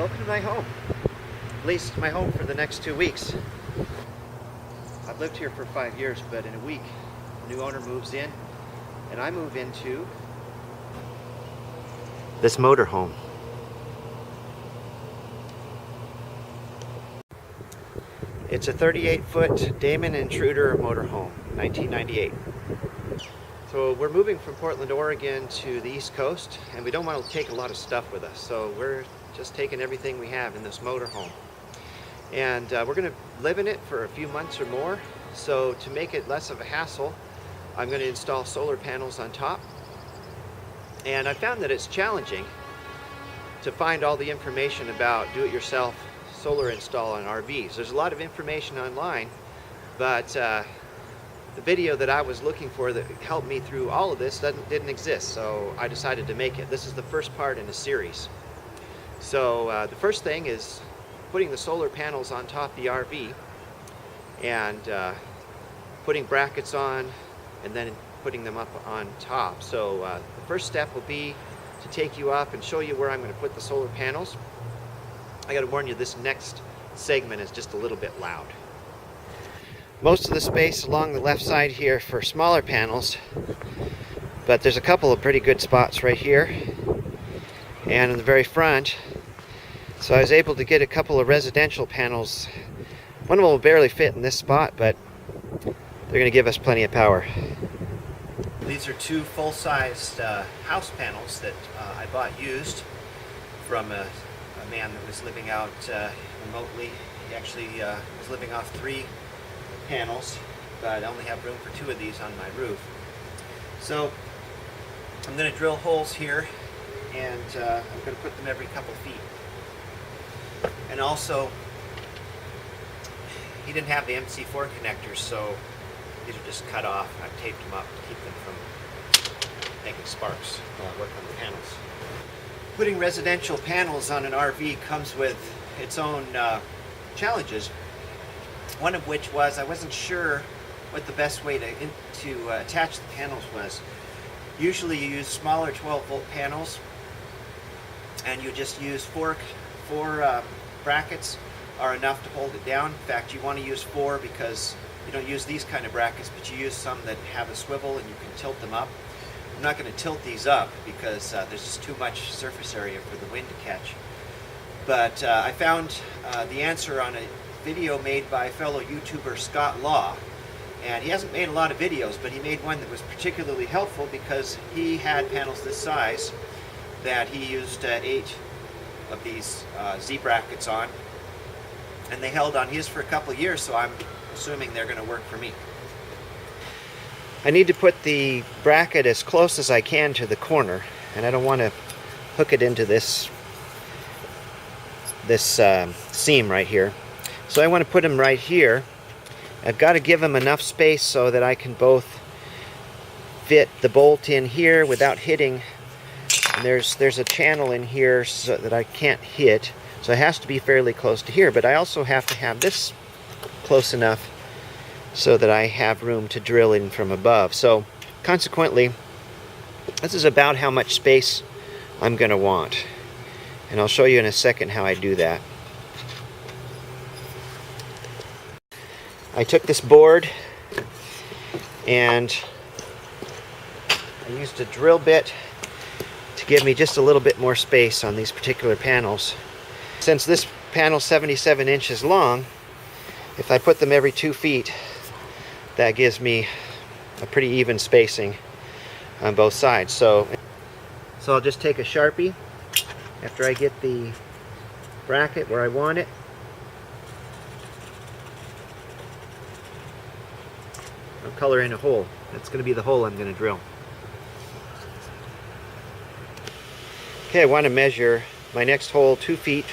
Welcome to my home. At least my home for the next 2 weeks. I've lived here for 5 years, but in a week, a new owner moves in, and I move into this motorhome. It's a 38-foot Damon Intruder motorhome, 1998. So we're moving from Portland, Oregon to the East Coast, and we don't want to take a lot of stuff with us. So we're just taking everything we have in this motorhome. And we're going to live in it for a few months or more. So to make it less of a hassle, I'm going to install solar panels on top. And I found that it's challenging to find all the information about do-it-yourself solar install on RVs. There's a lot of information online, but the video that I was looking for that helped me through all of this didn't exist, so I decided to make it. This is the first part in a series. So the first thing is putting the solar panels on top of the RV and putting brackets on and then putting them up on top. So the first step will be to take you up and show you where I'm going to put the solar panels. I got to warn you, this next segment is just a little bit loud. Most of the space along the left side here for smaller panels, but there's a couple of pretty good spots right here and in the very front. So I was able to get a couple of residential panels. One of them will barely fit in this spot, but they're going to give us plenty of power. These are two full-sized house panels that I bought used from a man that was living out remotely. He actually was living off 3 panels, but I only have room for 2 of these on my roof. So I'm going to drill holes here, and I'm going to put them every couple feet. And also, he didn't have the MC4 connectors, so these are just cut off. I've taped them up to keep them from making sparks while I work on the panels. Putting residential panels on an RV comes with its own challenges. One of which was I wasn't sure what the best way to attach the panels was. Usually you use smaller 12-volt panels, and you just use four brackets are enough to hold it down. In fact, you want to use 4 because you don't use these kind of brackets, but you use some that have a swivel and you can tilt them up. I'm not going to tilt these up because there's just too much surface area for the wind to catch. But I found the answer on a video made by fellow YouTuber Scott Law. And he hasn't made a lot of videos, but he made one that was particularly helpful because he had panels this size that he used 8 of these Z brackets on. And they held on his for a couple of years, so I'm assuming they're going to work for me. I need to put the bracket as close as I can to the corner, and I don't want to hook it into this seam right here. So I want to put them right here. I've got to give them enough space so that I can both fit the bolt in here without hitting. And there's a channel in here so that I can't hit, so it has to be fairly close to here, but I also have to have this close enough so that I have room to drill in from above. So consequently, this is about how much space I'm going to want. And I'll show you in a second how I do that. I took this board and I used a drill bit to give me just a little bit more space on these particular panels. Since this panel's 77 inches long, if I put them every 2 feet, that gives me a pretty even spacing on both sides. So I'll just take a Sharpie after I get the bracket where I want it. I'll color in a hole. That's going to be the hole I'm going to drill. Okay, I want to measure my next hole 2 feet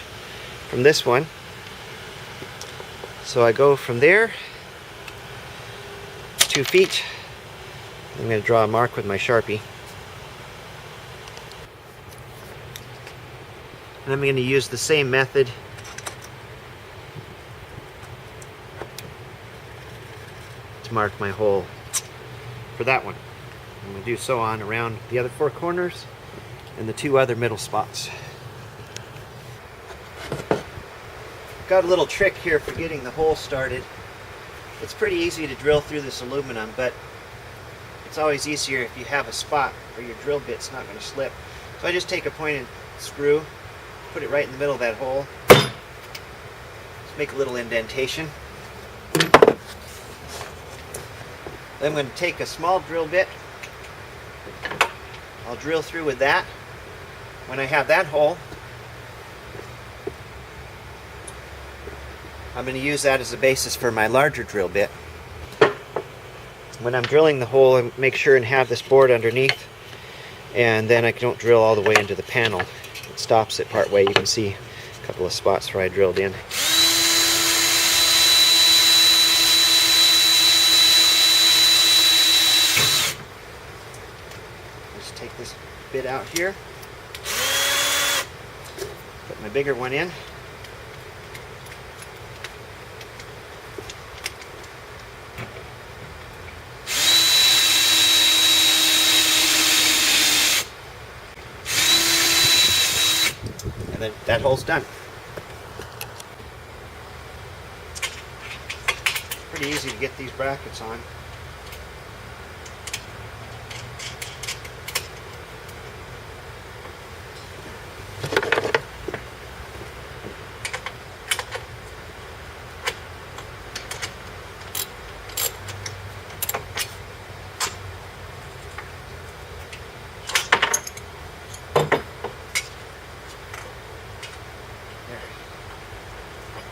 from this one. So I go from there 2 feet. I'm going to draw a mark with my Sharpie. And I'm going to use the same method to mark my hole for that one. I'm going to do so on around the other 4 corners and the 2 other middle spots. got a little trick here for getting the hole started. It's pretty easy to drill through this aluminum, but it's always easier if you have a spot where your drill bit's not going to slip. So I just take a pointed screw, put it right in the middle of that hole. Just make a little indentation. Then I'm going to take a small drill bit. I'll drill through with that. When I have that hole, I'm going to use that as a basis for my larger drill bit. When I'm drilling the hole, I make sure and have this board underneath, and then I don't drill all the way into the panel. It stops it part way. You can see a couple of spots where I drilled in. Just take this bit out here, put my bigger one in. And then that hole's done. Pretty easy to get these brackets on.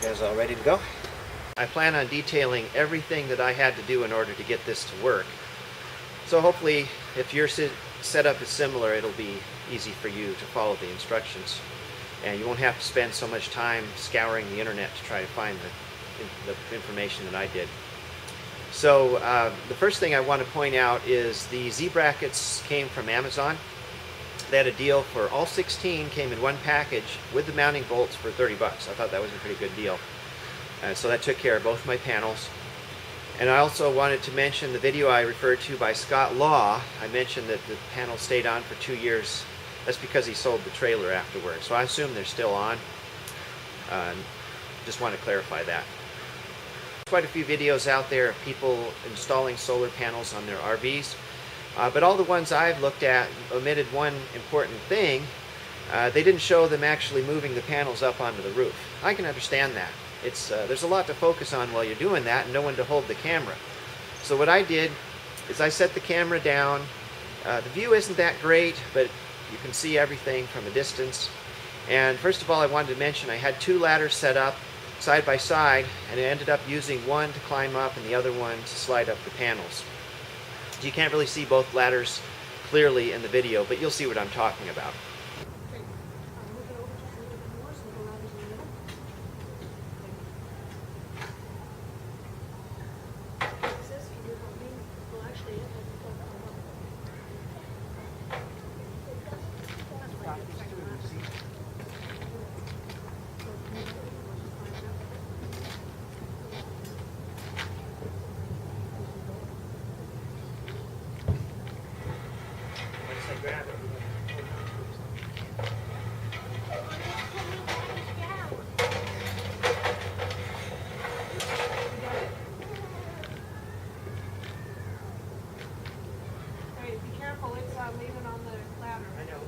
You guys all ready to go? I plan on detailing everything that I had to do in order to get this to work. So hopefully, if your setup is similar, it'll be easy for you to follow the instructions. And you won't have to spend so much time scouring the internet to try to find the information that I did. So the first thing I want to point out is the Z-brackets came from Amazon. They had a deal for all 16, came in one package with the mounting bolts for 30 bucks. I thought that was a pretty good deal. So that took care of both my panels. And I also wanted to mention the video I referred to by Scott Law. I mentioned that the panels stayed on for 2 years. That's because he sold the trailer afterwards. So I assume they're still on. Just want to clarify that. Quite a few videos out there of people installing solar panels on their RVs. But all the ones I've looked at omitted one important thing. They didn't show them actually moving the panels up onto the roof. I can understand that. There's a lot to focus on while you're doing that and no one to hold the camera. So what I did is I set the camera down. The view isn't that great, but you can see everything from a distance. And first of all, I wanted to mention I had 2 ladders set up side by side, and I ended up using one to climb up and the other one to slide up the panels. You can't really see both ladders clearly in the video, but you'll see what I'm talking about. Grab it. Wait, be careful, it's leaning on the ladder. I know.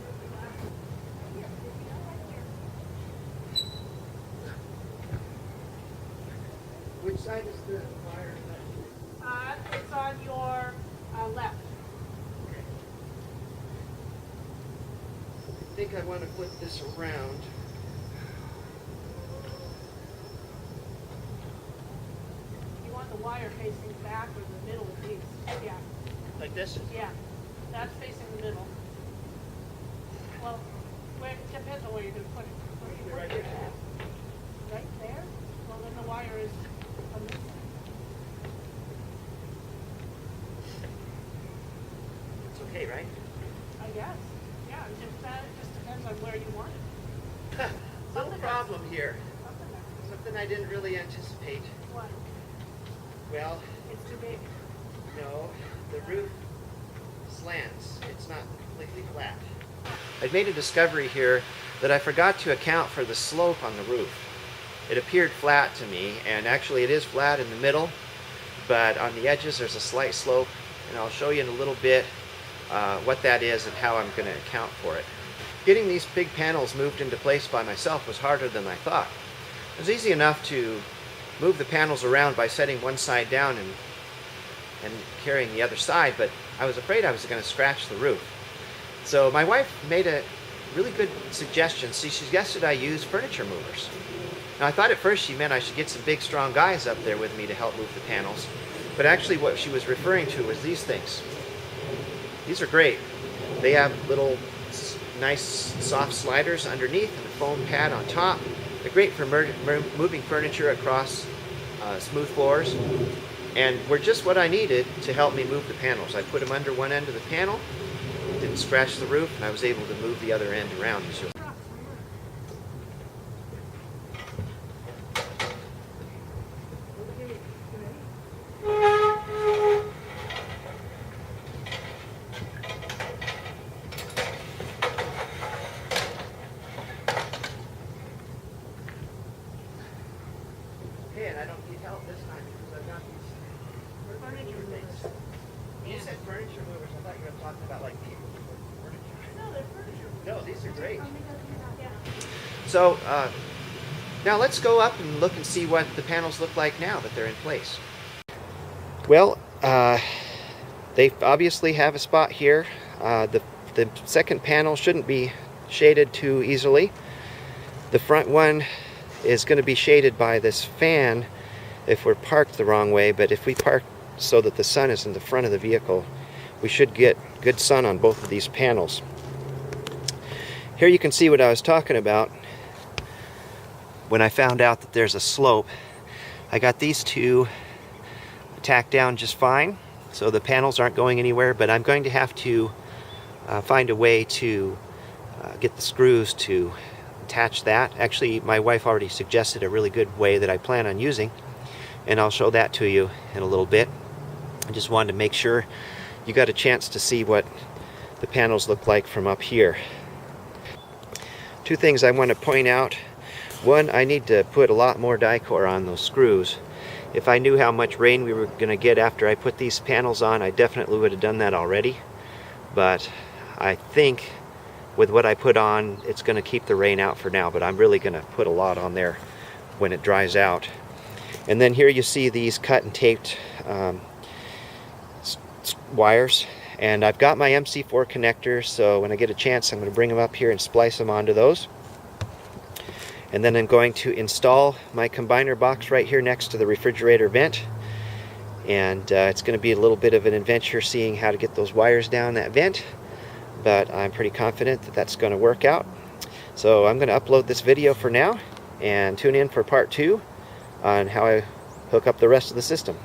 Which side is the wire? It's on your left. I think I want to flip this around. You want the wire facing back or the middle piece? Yeah. Like this? Yeah. That's facing the middle. Well, it depends on where you're going to put it. Right here. Right there? Well, then the wire is on this side. It's okay, right? I guess. Yeah, it just depends on where you want it. Little problem here. Something else. Something I didn't really anticipate. What? Well, It's too big. no, the roof slants. It's not completely flat. I've made a discovery here that I forgot to account for the slope on the roof. it appeared flat to me, and actually it is flat in the middle, but on the edges there's a slight slope, and I'll show you in a little bit what that is and how I'm going to account for it. Getting these big panels moved into place by myself was harder than I thought. It was easy enough to move the panels around by setting one side down and carrying the other side, but I was afraid I was going to scratch the roof. So my wife made a really good suggestion. She suggested I use furniture movers. Now I thought at first she meant I should get some big strong guys up there with me to help move the panels, but actually what she was referring to was these things. These are great. They have little nice soft sliders underneath and a foam pad on top. They're great for moving furniture across smooth floors, and were just what I needed to help me move the panels. I put them under one end of the panel, didn't scratch the roof, and I was able to move the other end around. Okay, and I don't need help this time because I've got these furniture things. You said furniture movers. I thought you were talking about like people with furniture. No, they're furniture. No, these are great. Yeah. So now let's go up and look and see what the panels look like now that they're in place. Well, they obviously have a spot here. The second panel shouldn't be shaded too easily. The front one is going to be shaded by this fan if we're parked the wrong way, but if we park so that the sun is in the front of the vehicle, we should get good sun on both of these panels. Here you can see what I was talking about when I found out that there's a slope. I got these two tacked down just fine, so the panels aren't going anywhere, but I'm going to have to find a way to get the screws to attach that. Actually, my wife already suggested a really good way that I plan on using, and I'll show that to you in a little bit. I just wanted to make sure you got a chance to see what the panels look like from up here. Two things I want to point out. One, I need to put a lot more Dicor on those screws. If I knew how much rain we were going to get after I put these panels on, I definitely would have done that already. But I think with what I put on, it's going to keep the rain out for now, but I'm really going to put a lot on there when it dries out. And then here you see these cut and taped wires, and I've got my MC4 connectors, so when I get a chance I'm going to bring them up here and splice them onto those. And then I'm going to install my combiner box right here next to the refrigerator vent, and it's going to be a little bit of an adventure seeing how to get those wires down that vent, but I'm pretty confident that that's going to work out. So I'm going to upload this video for now and tune in for part 2 on how I hook up the rest of the system.